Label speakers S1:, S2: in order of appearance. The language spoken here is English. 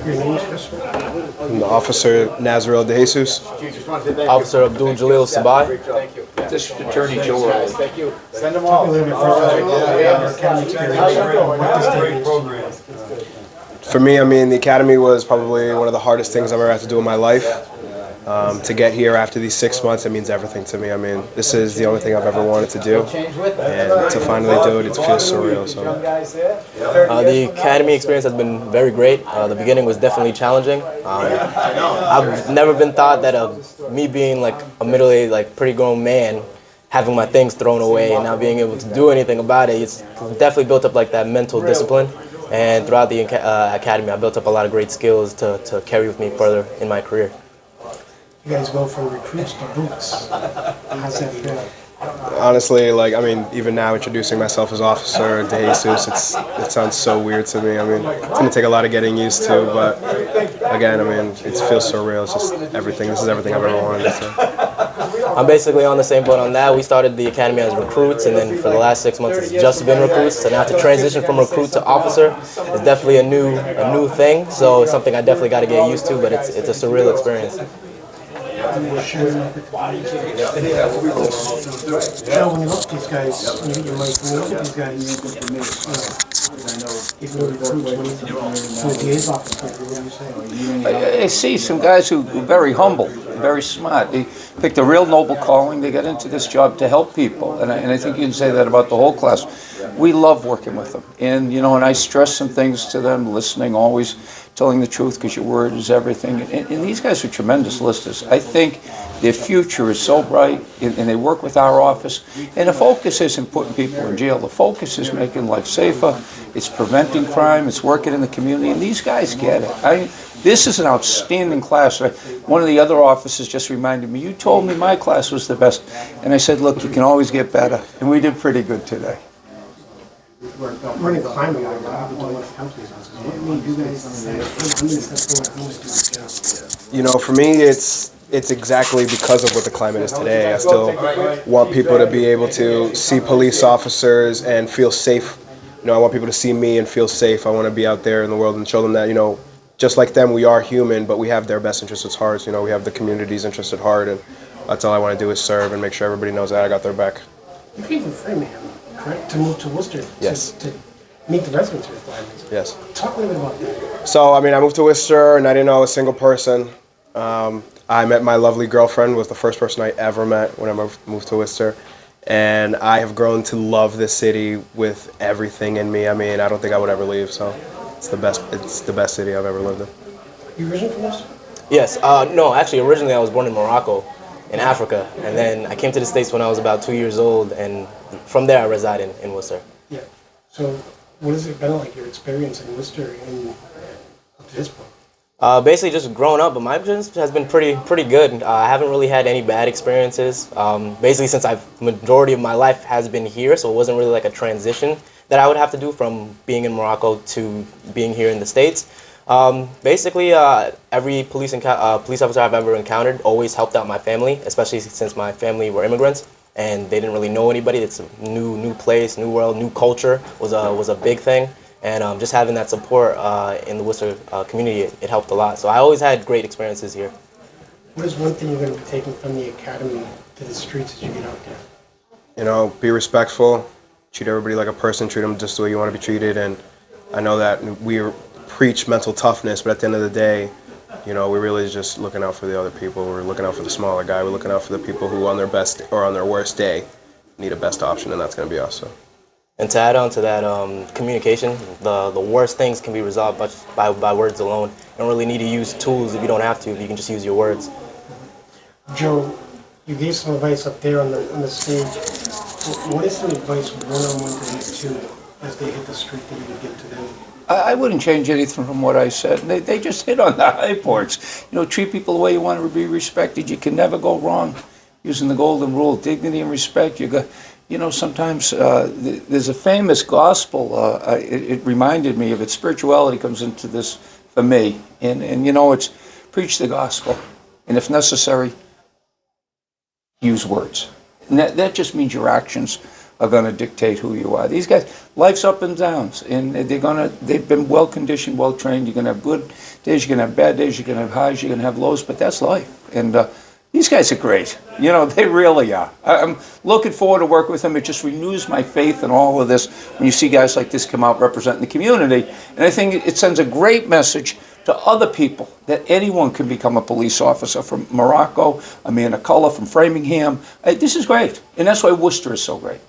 S1: Your name is Chris?
S2: I'm the officer Nazriel Desus.
S3: Officer Abdul Sebbai.
S4: District Attorney Joe.
S1: Send them all. Talk a little bit further about your academy experience and what this day means to you.
S2: For me, I mean, the academy was probably one of the hardest things I've ever had to do in my life. To get here after these 6 months, it means everything to me. I mean, this is the only thing I've ever wanted to do, and to finally do it, it feels surreal. So,
S3: the academy experience has been very great. The beginning was definitely challenging. I've never been thought that me being like a middle-aged, like pretty grown man, having my things thrown away and not being able to do anything about it, it's definitely built up like that mental discipline. And throughout the academy, I built up a lot of great skills to carry with me further in my career.
S1: You guys go from recruits to boots. How's that feel?
S2: honestly, like, I mean, even now introducing myself as Officer Desus, it sounds so weird to me. I mean, it's going to take a lot of getting used to, but again, I mean, it feels surreal. It's just everything. This is everything I've ever wanted. So.
S3: I'm basically on the same boat on that. We started the academy as recruits, and then for the last 6 months, it's just been recruits. So now to transition from recruit to officer is definitely a new thing. So it's something I definitely got to get used to, but it's a surreal experience.
S1: Joe, when you look at these guys, when you get your mic, when you look at these guys, even though recruits, when the DA's office, what do you say?
S4: I see some guys who are very humble, very smart. They picked a real noble calling. They got into this job to help people, and I think you can say that about the whole class. We love working with them, and and I stress some things to them, listening, always telling the truth, because your word is everything. And these guys are tremendous listeners. I think their future is so bright, and they work with our office. And the focus isn't putting people in jail. The focus is making life safer. It's preventing crime. It's working in the community. And these guys get it. This is an outstanding class. One of the other officers just reminded me, you told me my class was the best. And I said, look, you can always get better. And we did pretty good today.
S1: Running climate, a lot of people with companies. What made you guys say, I'm going to step forward, I'm going to do this job?
S2: For me, it's exactly because of what the climate is today. I still want people to be able to see police officers and feel safe. I want people to see me and feel safe. I want to be out there in the world and show them that, just like them, we are human, but we have their best interests at heart. We have the community's interests at heart, and that's all I want to do is serve and make sure everybody knows that I got their back.
S1: You came from Framingham, correct, to move to Worcester?
S2: Yes.
S1: To meet the residency requirements.
S2: Yes.
S1: Talk a little bit about that.
S2: So, I moved to Worcester, and I didn't know a single person. I met my lovely girlfriend, was the first person I ever met when I moved to Worcester. And I have grown to love this city with everything in me. I don't think I would ever leave, so it's the best city I've ever lived in.
S1: You originally from Worcester?
S3: Yes. No, actually, originally I was born in Morocco, in Africa. And then I came to the States when I was about 2 years old, and from there I reside in Worcester.
S1: Yeah. So what has it been like, your experience in Worcester and up to this point?
S3: Basically just growing up, but my experience has been pretty good. I haven't really had any bad experiences. Basically, since majority of my life has been here, so it wasn't really like a transition that I would have to do from being in Morocco to being here in the States. Basically, every police officer I've ever encountered always helped out my family, especially since my family were immigrants and they didn't really know anybody. It's a new place, new world, new culture was a big thing. And just having that support in the Worcester community, it helped a lot. So I always had great experiences here.
S1: What is one thing you're going to be taking from the academy to the streets as you get out there?
S2: Be respectful, treat everybody like a person, treat them just the way you want to be treated. And I know that we preach mental toughness, but at the end of the day, we're really just looking out for the other people. We're looking out for the smaller guy. We're looking out for the people who on their best or on their worst day need a best option, and that's going to be us. So.
S3: And to add on to that, communication, the worst things can be resolved by words alone. You don't really need to use tools if you don't have to, if you can just use your words.
S1: Joe, you gave some advice up there on the stage. What is some advice one-on-one to these two as they hit the street that you would give to them?
S4: I wouldn't change anything from what I said. They just hit on the high points. Treat people the way you want to be respected. You can never go wrong using the golden rule, dignity and respect. Sometimes there's a famous gospel, it reminded me of it. Spirituality comes into this for me. And it's preach the gospel. And if necessary, use words. And that just means your actions are going to dictate who you are. These guys, life's up and downs, and they've been well conditioned, well trained. You're going to have good days, you're going to have bad days, you're going to have highs, you're going to have lows, but that's life. And these guys are great. You know, they really are. I'm looking forward to working with them. It just renews my faith in all of this when you see guys like this come out representing the community. And I think it sends a great message to other people that anyone can become a police officer, from Morocco, Amanda Cullen from Framingham. This is great. And that's why Worcester is so great.